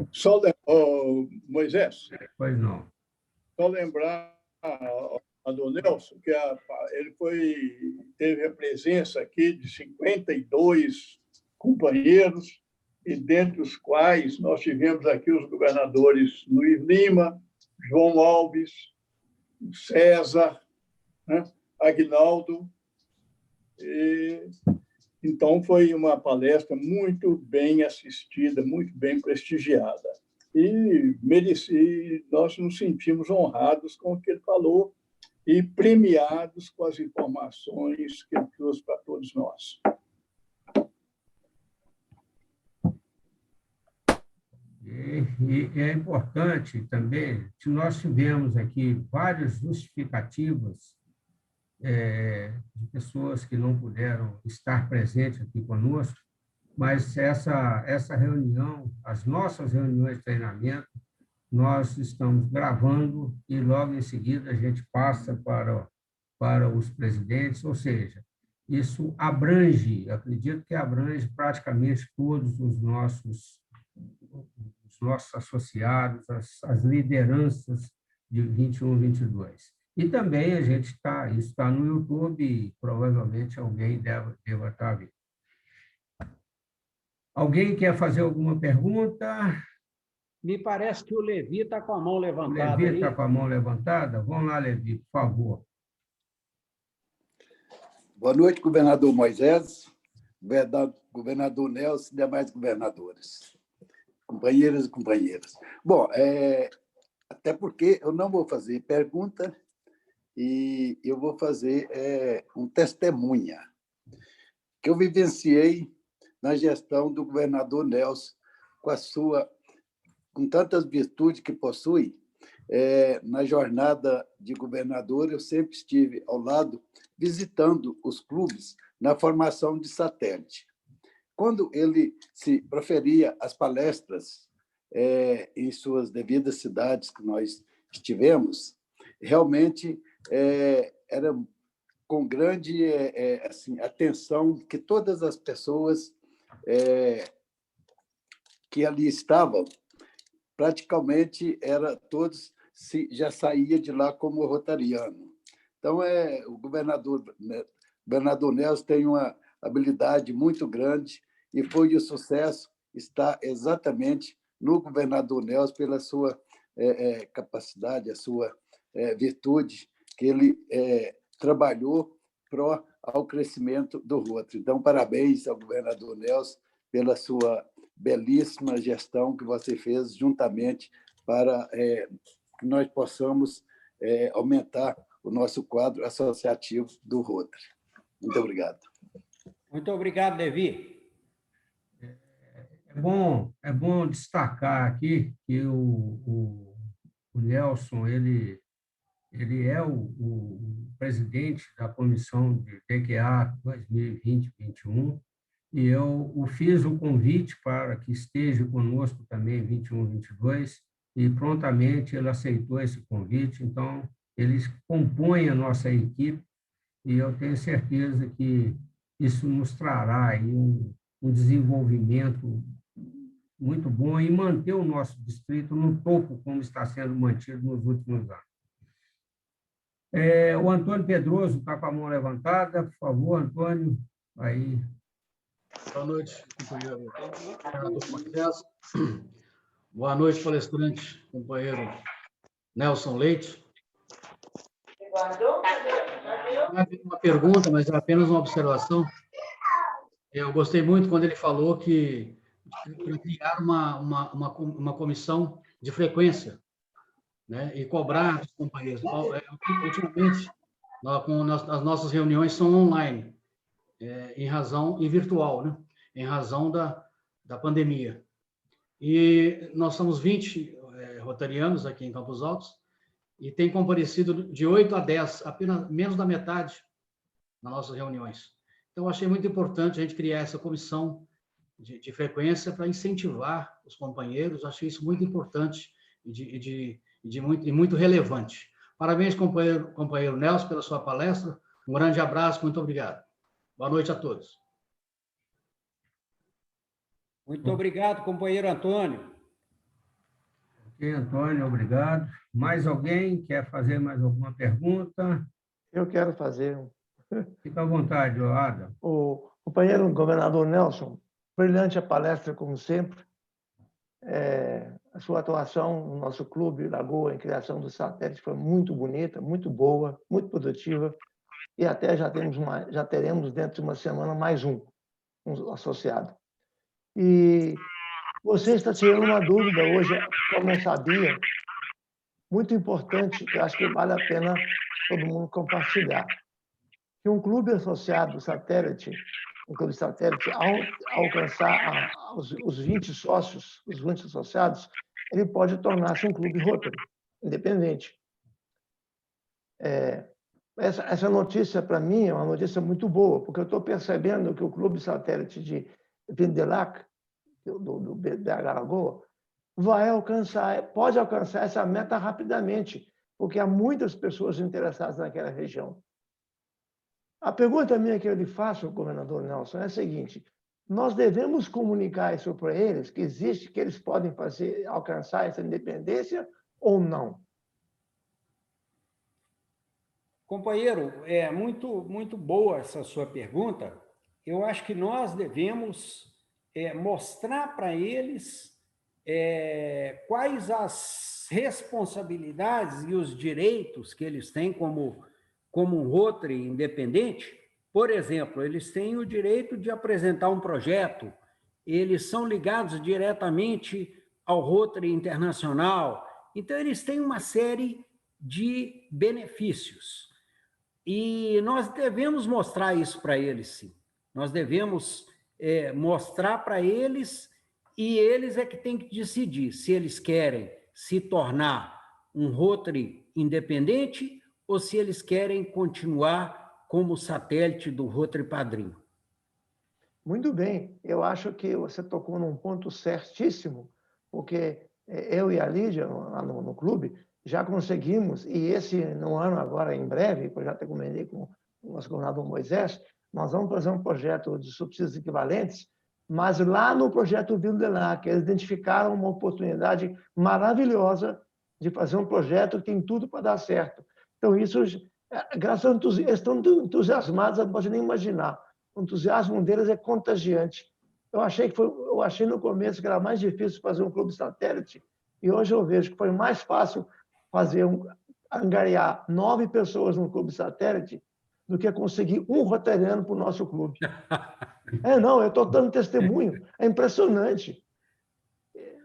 Só, Moisés, Pois não. só lembrar a do Nelson que ele teve a presença aqui de 52 companheiros, e dentre os quais nós tivemos aqui os governadores Luiz Lima, João Alves, César, né? Aguinaldo. Então, foi uma palestra muito bem assistida, muito bem prestigiada. E nós nos sentimos honrados com o que ele falou e premiados com as informações que ele trouxe para todos nós. E é importante também que nós tivemos aqui várias justificativas de pessoas que não puderam estar presentes aqui conosco, mas essa reunião, as nossas reuniões de treinamento, nós estamos gravando e logo em seguida a gente passa para os presidentes, ou seja, isso abrange, acredito que abrange praticamente todos os nossos associados, as lideranças de 21, 22. E também a gente isso está no YouTube e provavelmente alguém deva estar vendo. Alguém quer fazer alguma pergunta? Me parece que o Levi está com a mão O levantada Levi aí. está com a mão levantada? Vamos lá, Levi, por favor. Boa noite, governador Moisés, governador Nelson e demais governadores, companheiras e companheiros. Bom, até porque eu não vou fazer pergunta e eu vou fazer um testemunha que eu vivenciei na gestão do governador Nelson, com tantas virtudes que possui. Na jornada de governador, eu sempre estive ao lado, visitando os clubes na formação de satélite. Quando ele se proferia as palestras em suas devidas cidades que nós estivemos, realmente era com grande atenção que todas as pessoas que ali estavam, praticamente todos já saía de lá como rotariano. Então, o governador Nelson tem uma habilidade muito grande e o sucesso está exatamente no governador Nelson pela sua capacidade, a sua virtude, que ele trabalhou ao crescimento do Rotary. Então, parabéns ao governador Nelson pela sua belíssima gestão que você fez juntamente para que nós possamos aumentar o nosso quadro associativo do Rotary. Muito obrigado. Muito obrigado, Levi. É bom destacar aqui que o Nelson ele é o presidente da comissão de DQA 2020-21 e eu fiz o convite para que esteja conosco também em 21, 22 e prontamente ele aceitou esse convite. Então, eles compõem a nossa equipe e eu tenho certeza que isso nos trará aí um desenvolvimento muito bom e manter o nosso distrito no topo, como está sendo mantido nos últimos anos. O Antônio Pedroso está com a mão levantada. Por favor, Antônio. Aí. Boa noite, companheiro governador Moisés. Boa noite, palestrante, companheiro Nelson Leite. Não é uma pergunta, mas é apenas uma observação. Eu gostei muito quando ele falou que criar uma comissão de frequência, né, e cobrar dos companheiros. Ultimamente, as nossas reuniões são online, e virtual, né, em razão da pandemia. E nós somos 20 rotarianos aqui em Campos Altos e tem comparecido de 8 a 10, apenas menos da metade nas nossas reuniões. Então, eu achei muito importante a gente criar essa comissão de frequência para incentivar os companheiros. Achei isso muito importante e muito relevante. Parabéns, companheiro Nelson, pela sua palestra. Um grande abraço, muito obrigado. Boa noite a todos. Muito obrigado, companheiro Antônio. Ok, Antônio, obrigado. Mais alguém quer fazer mais alguma pergunta? Eu quero fazer. Fica à vontade, Adam. O companheiro governador Nelson, brilhante a palestra, como sempre. A sua atuação no nosso clube Lagoa, em criação do satélite, foi muito bonita, muito boa, muito produtiva. E até já teremos dentro de uma semana mais um associado. E você está tirando uma dúvida hoje, que eu não sabia, muito importante, que eu acho que vale a pena todo mundo compartilhar. Que um clube associado satélite, um clube satélite, ao alcançar os 20 sócios, os 20 associados, ele pode tornar-se um clube Rotary, independente. Essa notícia, para mim, é uma notícia muito boa, porque eu estou percebendo que o clube satélite de Vindelac, do BH Lagoa, pode alcançar essa meta rapidamente, porque há muitas pessoas interessadas naquela região. A pergunta minha que eu lhe faço, governador Nelson, é a seguinte: nós devemos comunicar isso para eles, que existe, que eles podem alcançar essa independência ou não? Companheiro, é muito boa essa sua pergunta. Eu acho que nós devemos mostrar para eles quais as responsabilidades e os direitos que eles têm como um Rotary independente. Por exemplo, eles têm o direito de apresentar um projeto, eles são ligados diretamente ao Rotary Internacional, então eles têm uma série de benefícios. E nós devemos mostrar isso para eles, sim. Nós devemos mostrar para eles, e eles é que têm que decidir se eles querem se tornar um Rotary independente ou se eles querem continuar como satélite do Rotary Padrinho. Muito bem, eu acho que você tocou num ponto certíssimo, porque eu e a Lídia, lá no clube, já conseguimos, e no ano agora, em breve, que eu já até comentei com o nosso governador Moisés, nós vamos fazer um projeto de subsídios equivalentes, mas lá no projeto Vildelac, eles identificaram uma oportunidade maravilhosa de fazer um projeto que tem tudo para dar certo. Então, isso, graças a Deus, eles estão entusiasmados, não pode nem imaginar. O entusiasmo deles é contagiante. Eu achei no começo que era mais difícil fazer um clube satélite, e hoje eu vejo que foi mais fácil angariar 9 pessoas no clube satélite do que conseguir um rotariano para o nosso clube. Não, eu estou dando testemunho. É impressionante.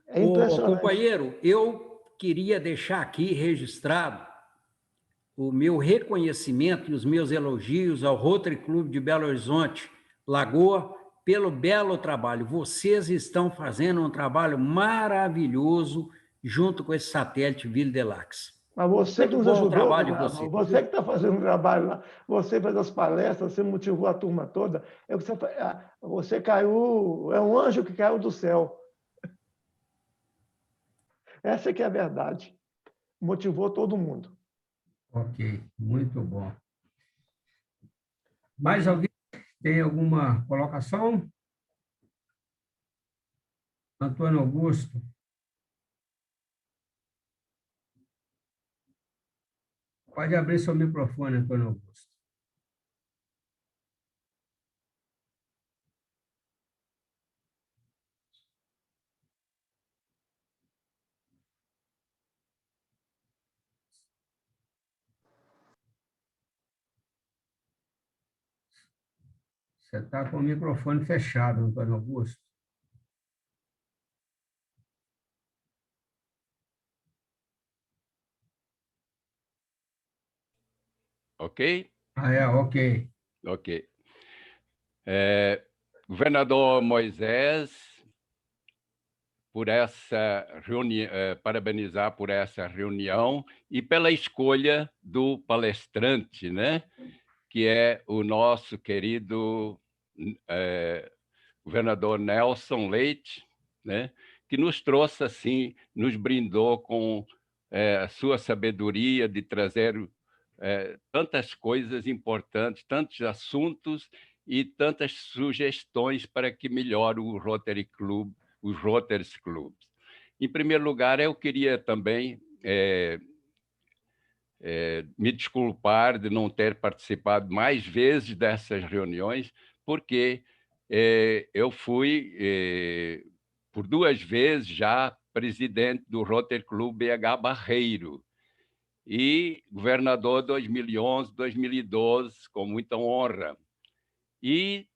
É impressionante. Companheiro, eu queria deixar aqui registrado o meu reconhecimento e os meus elogios ao Rotary Clube de Belo Horizonte, Lagoa, pelo belo trabalho. Vocês estão fazendo um trabalho maravilhoso junto com esse satélite Vildelac. Mas você que nos ajudou, trabalho de você. Você que está fazendo um trabalho lá, você fez as palestras, você motivou a turma toda. Você caiu, é um anjo que caiu do céu. Essa que é a verdade. Motivou todo mundo. Ok, muito bom. Mais alguém tem alguma colocação? Antônio Augusto. Pode abrir seu microfone, Antônio Augusto. Você está com o microfone fechado, Antônio Augusto. Ok? Ok. Ok. Governador Moisés, por essa reunião, parabenizar por essa reunião e pela escolha do palestrante, né? Que é o nosso querido governador Nelson Leite, né? Que nos trouxe assim, nos brindou com a sua sabedoria de trazer tantas coisas importantes, tantos assuntos e tantas sugestões para que melhore o Rotary Club, os Rotary Clubs. Em primeiro lugar, eu queria também me desculpar de não ter participado mais vezes dessas reuniões, porque eu fui, por 2 vezes já, presidente do Rotary Club BH Barreiro, e governador 2011, 2012, com muita honra. E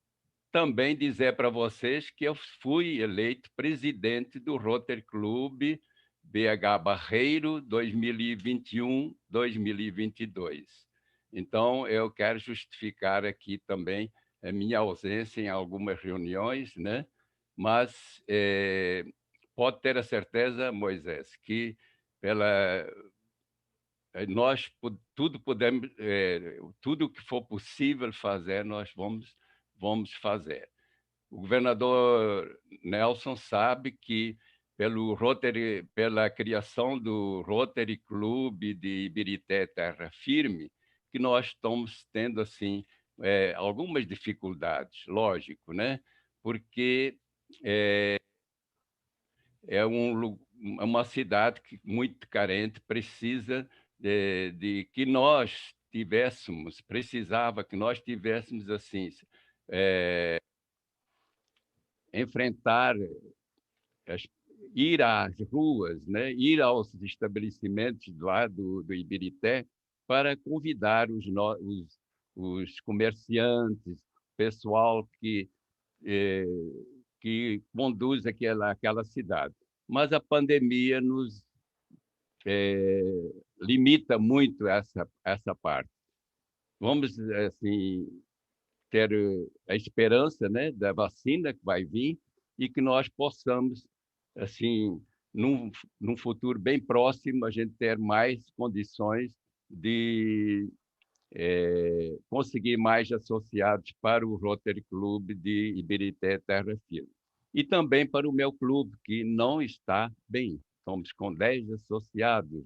também dizer para vocês que eu fui eleito presidente do Rotary Club BH Barreiro 2021-2022. Então, eu quero justificar aqui também a minha ausência em algumas reuniões, né? Mas pode ter a certeza, Moisés, que nós tudo que for possível fazer, nós vamos fazer. o governador Nelson sabe que pela criação do Rotary Club de Ibirité Terra Firme, que nós estamos tendo assim algumas dificuldades, lógico, né? Porque é uma cidade muito carente, precisa de que nós precisava que nós tivéssemos assim enfrentar ir às ruas, né? Ir aos estabelecimentos lá do Ibirité para convidar os comerciantes, pessoal que conduz aquela cidade. Mas a pandemia nos limita muito essa parte. Vamos assim ter a esperança, né, da vacina que vai vir e que nós possamos assim num futuro bem próximo a gente ter mais condições de conseguir mais associados para o Rotary Club de Ibirité Terra Firme. E também para o meu clube, que não está bem. Somos com 10 associados.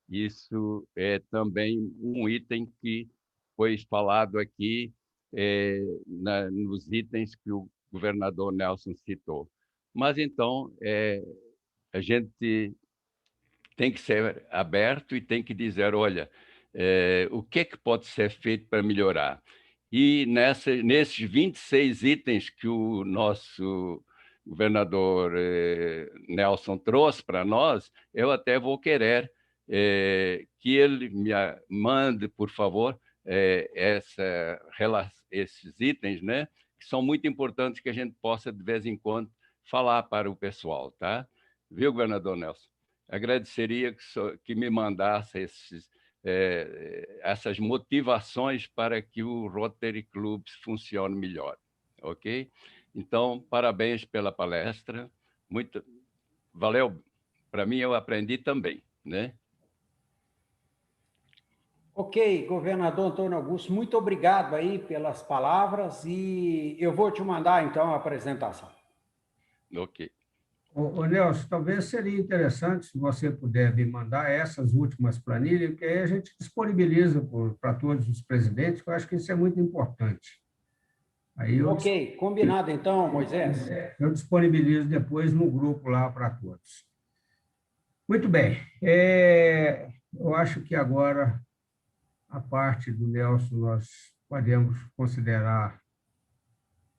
Isso é também um item que foi falado aqui nos itens que o governador Nelson citou. Mas, então, a gente tem que ser aberto e tem que dizer, olha, o que pode ser feito para melhorar? E nesses 26 itens que o nosso governador Nelson trouxe para nós, eu até vou querer que ele me mande, por favor, esses itens, né, que são muito importantes que a gente possa, de vez em quando, falar para o pessoal, tá? Viu, governador Nelson? Agradeceria que me mandasse essas motivações para que o Rotary Club funcione melhor, ok? Então, parabéns pela palestra, valeu, para mim eu aprendi também, né? Ok, governador Antônio Augusto, muito obrigado aí pelas palavras e eu vou te mandar, então, a apresentação. Ok. Ô, Nelson, talvez seria interessante se você puder me mandar essas últimas planilhas, porque aí a gente disponibiliza para todos os presidentes, que eu acho que isso é muito importante. Aí Ok, combinado então, Moisés. Eu disponibilizo depois no grupo lá para todos. Muito bem. Eu acho que agora a parte do Nelson nós podemos considerar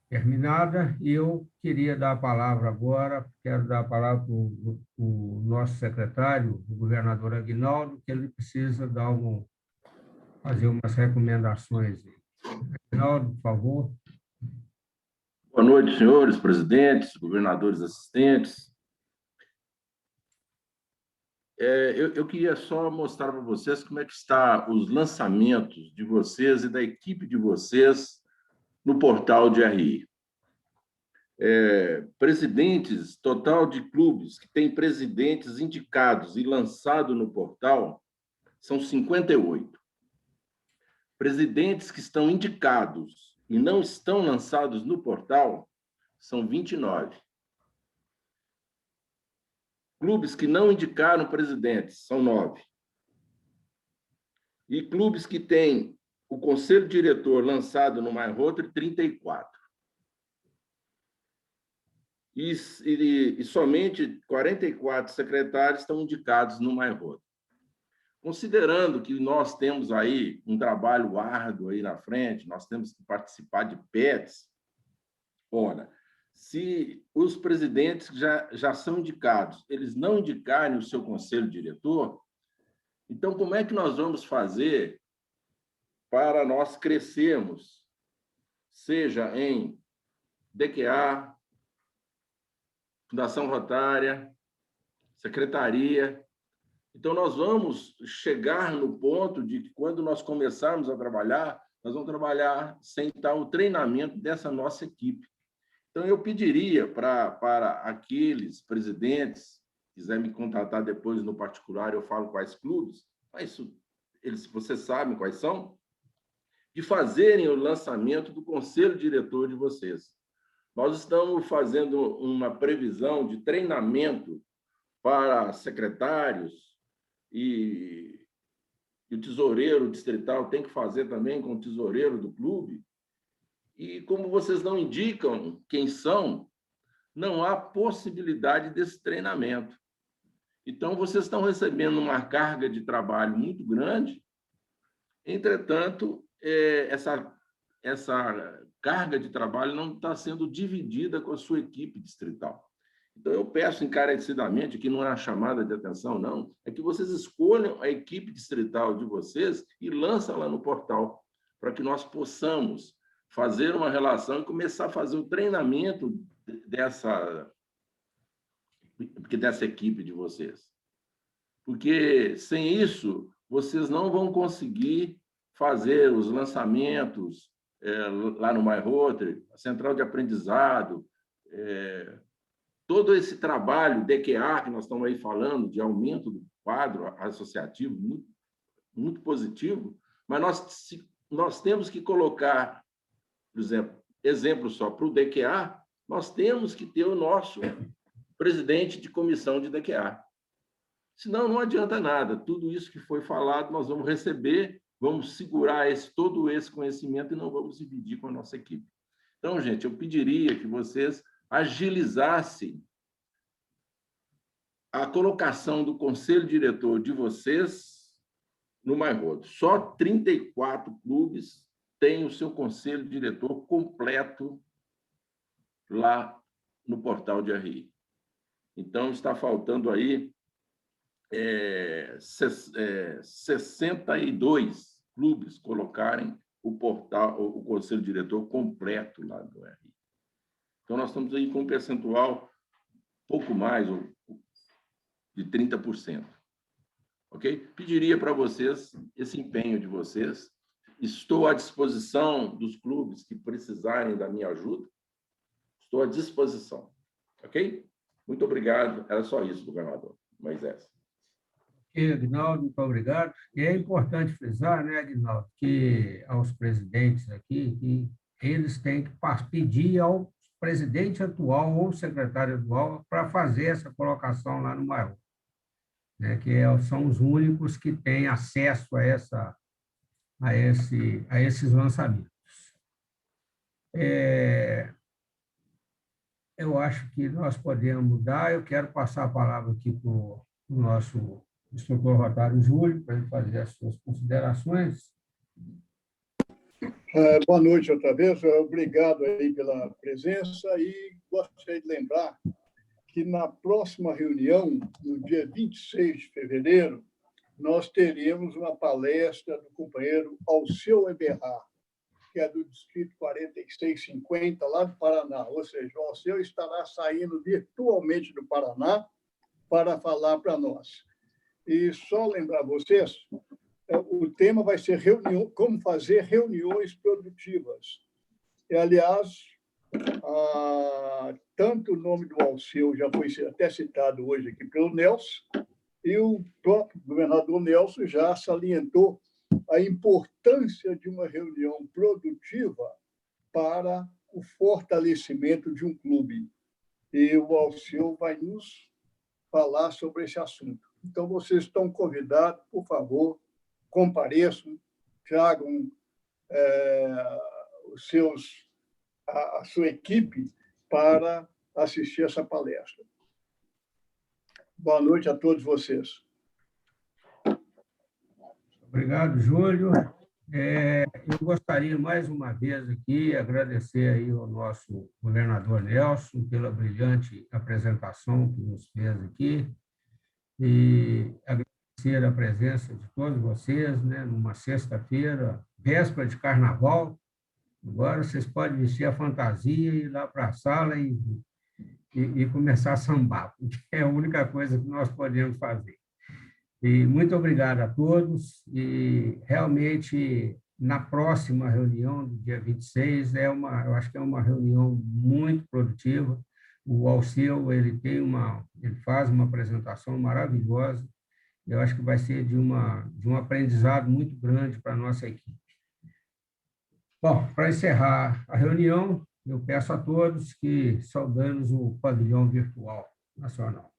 terminada, e eu queria dar a palavra agora, quero dar a palavra para o nosso secretário, o governador Aguinaldo, que ele precisa fazer umas recomendações. Aguinaldo, por favor. Boa noite, senhores presidentes, governadores assistentes. Eu queria só mostrar para vocês como é que está os lançamentos de vocês e da equipe de vocês no portal de RI. Presidentes, total de clubes que têm presidentes indicados e lançado no portal são 58. Presidentes que estão indicados e não estão lançados no portal são 29. Clubes que não indicaram presidentes são 9. E clubes que têm o conselho diretor lançado no MyRotary, 34. E somente 44 secretários estão indicados no MyRotary. Considerando que nós temos aí um trabalho árduo aí na frente, nós temos que participar de PETs, ora, se os presidentes que já são indicados, eles não indicarem o seu conselho diretor, então como é que nós vamos fazer para nós crescermos, seja em DQA, Fundação Rotária, Secretaria? Então, nós vamos chegar no ponto de que, quando nós começarmos a trabalhar, nós vamos trabalhar sem tal treinamento dessa nossa equipe. Então, eu pediria para aqueles presidentes, quiser me contatar depois no particular, eu falo quais clubes, mas vocês sabem quais são, de fazerem o lançamento do conselho diretor de vocês. nós estamos fazendo uma previsão de treinamento para secretários e o tesoureiro distrital tem que fazer também com o tesoureiro do clube. E como vocês não indicam quem são, não há possibilidade desse treinamento. Então, vocês estão recebendo uma carga de trabalho muito grande. Entretanto, essa carga de trabalho não está sendo dividida com a sua equipe distrital. Então, eu peço encarecidamente, que não é uma chamada de atenção, não, é que vocês escolham a equipe distrital de vocês e lançam lá no portal, para que nós possamos fazer uma relação e começar a fazer o treinamento dessa equipe de vocês. Porque, sem isso, vocês não vão conseguir fazer os lançamentos lá no MyRotary, a central de aprendizado, todo esse trabalho DQA que nós estamos aí falando, de aumento do quadro associativo, muito, muito positivo, mas nós temos que colocar, por exemplo só, para o DQA, nós temos que ter o nosso presidente de comissão de DQA. Senão, não adianta nada. Tudo isso que foi falado, nós vamos receber, vamos segurar todo esse conhecimento e não vamos dividir com a nossa equipe. Então, gente, eu pediria que vocês agilizassem a colocação do conselho diretor de vocês no MyRotary. Só 34 clubes têm o seu conselho diretor completo lá no portal de RI. Então, está faltando aí 62 clubes colocarem o conselho diretor completo lá do RI. Então, nós estamos aí com um percentual pouco mais de 30%. Ok? Pediria para vocês esse empenho de vocês. Estou à disposição dos clubes que precisarem da minha ajuda. Estou à disposição. Ok? Muito obrigado. Era só isso, governador Moisés. Ok, Aguinaldo, muito obrigado. E é importante frisar, né, Aguinaldo, que aos presidentes aqui, que eles têm que pedir ao presidente atual ou secretário atual para fazer essa colocação lá no MyRotary, né, que são os únicos que têm acesso a esses lançamentos. Eu acho que nós podemos mudar. Eu quero passar a palavra aqui para o nosso instrutor Rotário Júlio, para ele fazer as suas considerações. Boa noite outra vez. Obrigado aí pela presença e gostaria de lembrar que na próxima reunião, no dia 26 de fevereiro, nós teremos uma palestra do companheiro Alceu Eberhard, que é do Distrito 4650, lá do Paraná. Ou seja, o Alceu estará saindo virtualmente do Paraná para falar para nós. E só lembrar vocês, o tema vai ser como fazer reuniões produtivas. E, aliás, tanto o nome do Alceu já foi até citado hoje aqui pelo Nelson, e o próprio governador Nelson já salientou a importância de uma reunião produtiva para o fortalecimento de um clube. E o Alceu vai nos falar sobre esse assunto. Então, vocês estão convidados, por favor, compareçam, tragam a sua equipe para assistir essa palestra. Boa noite a todos vocês. Obrigado, Júlio. Eu gostaria, mais uma vez aqui, agradecer aí ao nosso governador Nelson pela brilhante apresentação que nos fez aqui e agradecer a presença de todos vocês, né, numa sexta-feira, véspera de carnaval. Agora vocês podem vestir a fantasia e ir lá para a sala e começar a sambar, porque é a única coisa que nós podemos fazer. E muito obrigado a todos. E realmente, na próxima reunião, do dia 26, eu acho que é uma reunião muito produtiva. O Alceu, ele faz uma apresentação maravilhosa. Eu acho que vai ser de um aprendizado muito grande para a nossa equipe. Bom, para encerrar a reunião, eu peço a todos que saudemos o pavilhão virtual nacional.